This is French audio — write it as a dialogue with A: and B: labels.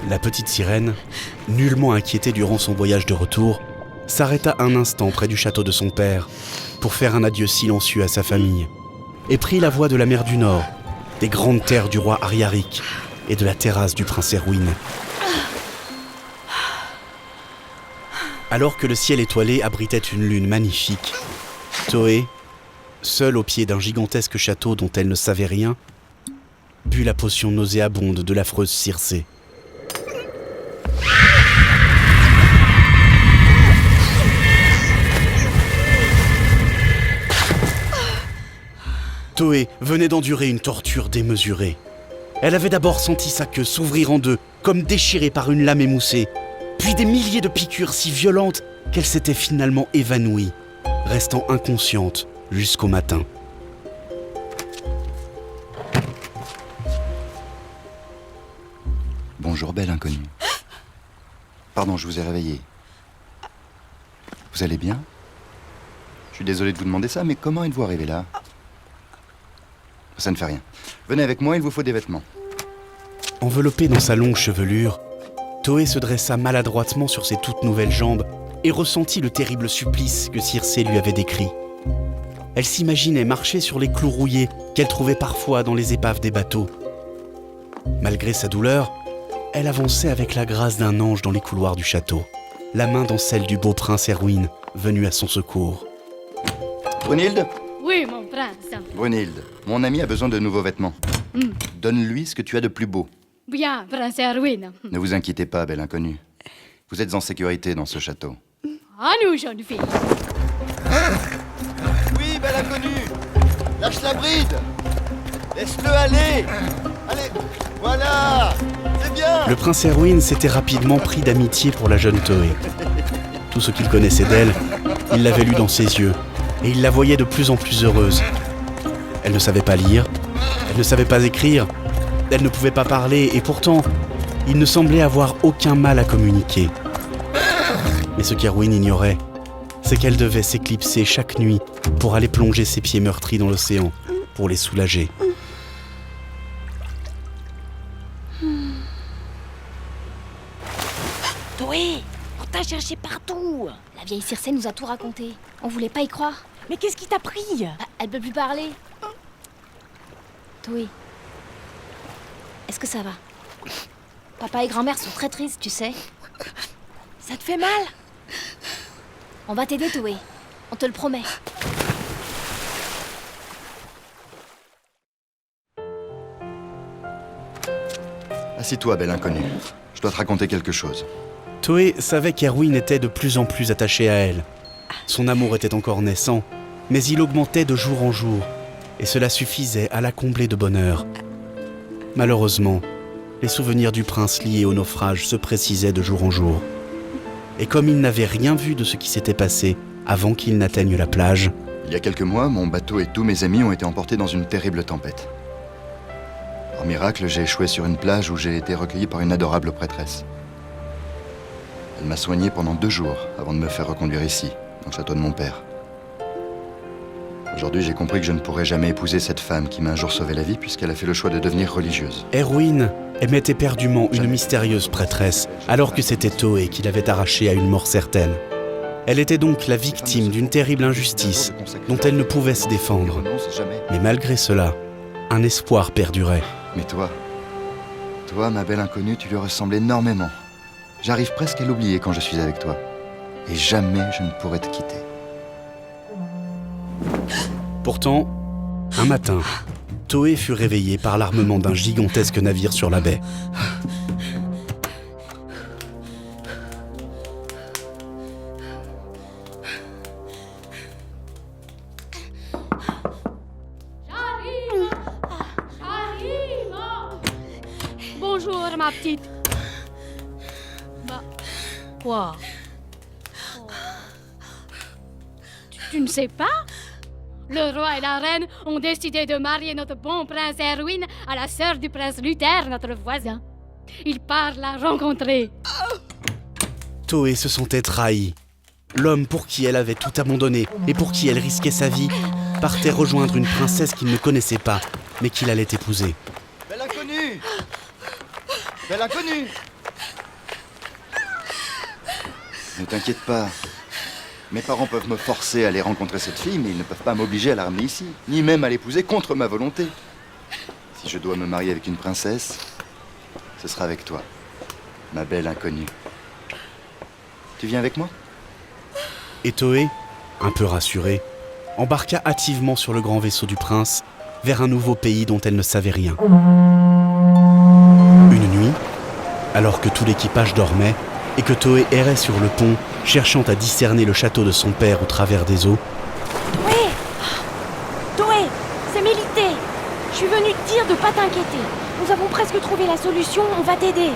A: La petite sirène, nullement inquiétée durant son voyage de retour, s'arrêta un instant près du château de son père pour faire un adieu silencieux à sa famille et prit la voie de la mer du Nord, des grandes terres du roi Ariarik et de la terrasse du prince Erwin. Alors que le ciel étoilé abritait une lune magnifique, Toé, seule au pied d'un gigantesque château dont elle ne savait rien, but la potion nauséabonde de l'affreuse Circé. Toé venait d'endurer une torture démesurée. Elle avait d'abord senti sa queue s'ouvrir en deux, comme déchirée par une lame émoussée, puis des milliers de piqûres si violentes qu'elle s'était finalement évanouie, restant inconsciente jusqu'au matin.
B: Bonjour, belle inconnue. Pardon, je vous ai réveillé. Vous allez bien? Je suis désolé de vous demander ça, mais comment êtes-vous arrivé là? Ça ne fait rien. Venez avec moi, il vous faut des vêtements.
A: Enveloppée dans sa longue chevelure, Toé se dressa maladroitement sur ses toutes nouvelles jambes et ressentit le terrible supplice que Circé lui avait décrit. Elle s'imaginait marcher sur les clous rouillés qu'elle trouvait parfois dans les épaves des bateaux. Malgré sa douleur, elle avançait avec la grâce d'un ange dans les couloirs du château, la main dans celle du beau prince Erwin, venu à son secours.
B: Brunhilde?
C: Oui, mon prince.
B: Brunhilde, mon ami a besoin de nouveaux vêtements. Donne-lui ce que tu as de plus beau.
C: Bien, prince Erwin.
B: Ne vous inquiétez pas, belle inconnue. Vous êtes en sécurité dans ce château.
C: À nous, jeune fille.
D: Oui, belle inconnue. Lâche la bride. Laisse-le aller. Allez, voilà. C'est bien.
A: Le prince Erwin s'était rapidement pris d'amitié pour la jeune Toé. Tout ce qu'il connaissait d'elle, il l'avait lu dans ses yeux, et il la voyait de plus en plus heureuse. Elle ne savait pas lire, elle ne savait pas écrire, elle ne pouvait pas parler, et pourtant, il ne semblait avoir aucun mal à communiquer. Mais ce qu'Erwin ignorait, c'est qu'elle devait s'éclipser chaque nuit pour aller plonger ses pieds meurtris dans l'océan, pour les soulager.
E: Toé, on t'a cherché partout. La vieille Circé nous a tout raconté. On voulait pas y croire.
F: Mais qu'est-ce qui t'a pris?
E: Elle peut plus parler. Toé, est-ce que ça va? Papa et grand-mère sont très tristes, tu sais.
F: Ça te fait mal?
E: On va t'aider, Toé. On te le promet.
B: Assis-toi, belle inconnue. Je dois te raconter quelque chose.
A: Toé savait qu'Erwin était de plus en plus attaché à elle. Son amour était encore naissant, mais il augmentait de jour en jour, et cela suffisait à la combler de bonheur. Malheureusement, les souvenirs du prince liés au naufrage se précisaient de jour en jour. Et comme il n'avait rien vu de ce qui s'était passé avant qu'il n'atteigne la plage,
B: Il y a quelques mois, mon bateau et tous mes amis ont été emportés dans une terrible tempête. Par miracle, j'ai échoué sur une plage où j'ai été recueilli par une adorable prêtresse. Elle m'a soigné pendant 2 jours avant de me faire reconduire ici, dans le château de mon père. Aujourd'hui, j'ai compris que je ne pourrais jamais épouser cette femme qui m'a un jour sauvé la vie puisqu'elle a fait le choix de devenir religieuse.
A: Erwin aimait éperdument une mystérieuse prêtresse, alors que c'était Toé qui l'avait arrachée à une mort certaine. Elle était donc la victime d'une terrible injustice dont elle ne pouvait se défendre. Mais malgré cela, un espoir perdurait.
B: Mais toi, ma belle inconnue, tu lui ressembles énormément. J'arrive presque à l'oublier quand je suis avec toi. Et jamais je ne pourrai te quitter.
A: Pourtant, un matin, Toé fut réveillée par l'armement d'un gigantesque navire sur la baie.
C: J'arrive. Bonjour, ma petite. Bah, quoi? Tu ne sais pas? Le roi et la reine ont décidé de marier notre bon prince Erwin à la sœur du prince Luther, notre voisin. Il part la rencontrer.
A: Toé se sentait trahie. L'homme pour qui elle avait tout abandonné et pour qui elle risquait sa vie partait rejoindre une princesse qu'il ne connaissait pas, mais qu'il allait épouser.
D: Belle inconnue. Belle inconnue.
B: Ne t'inquiète pas. Mes parents peuvent me forcer à aller rencontrer cette fille, mais ils ne peuvent pas m'obliger à la ramener ici, ni même à l'épouser contre ma volonté. Si je dois me marier avec une princesse, ce sera avec toi, ma belle inconnue. Tu viens avec moi ?
A: Et Toé, un peu rassurée, embarqua hâtivement sur le grand vaisseau du prince vers un nouveau pays dont elle ne savait rien. Une nuit, alors que tout l'équipage dormait et que Toé errait sur le pont, cherchant à discerner le château de son père au travers des eaux,
E: Toé Toé, c'est Mélité. Je suis venue te dire de pas t'inquiéter. Nous avons presque trouvé la solution, on va t'aider.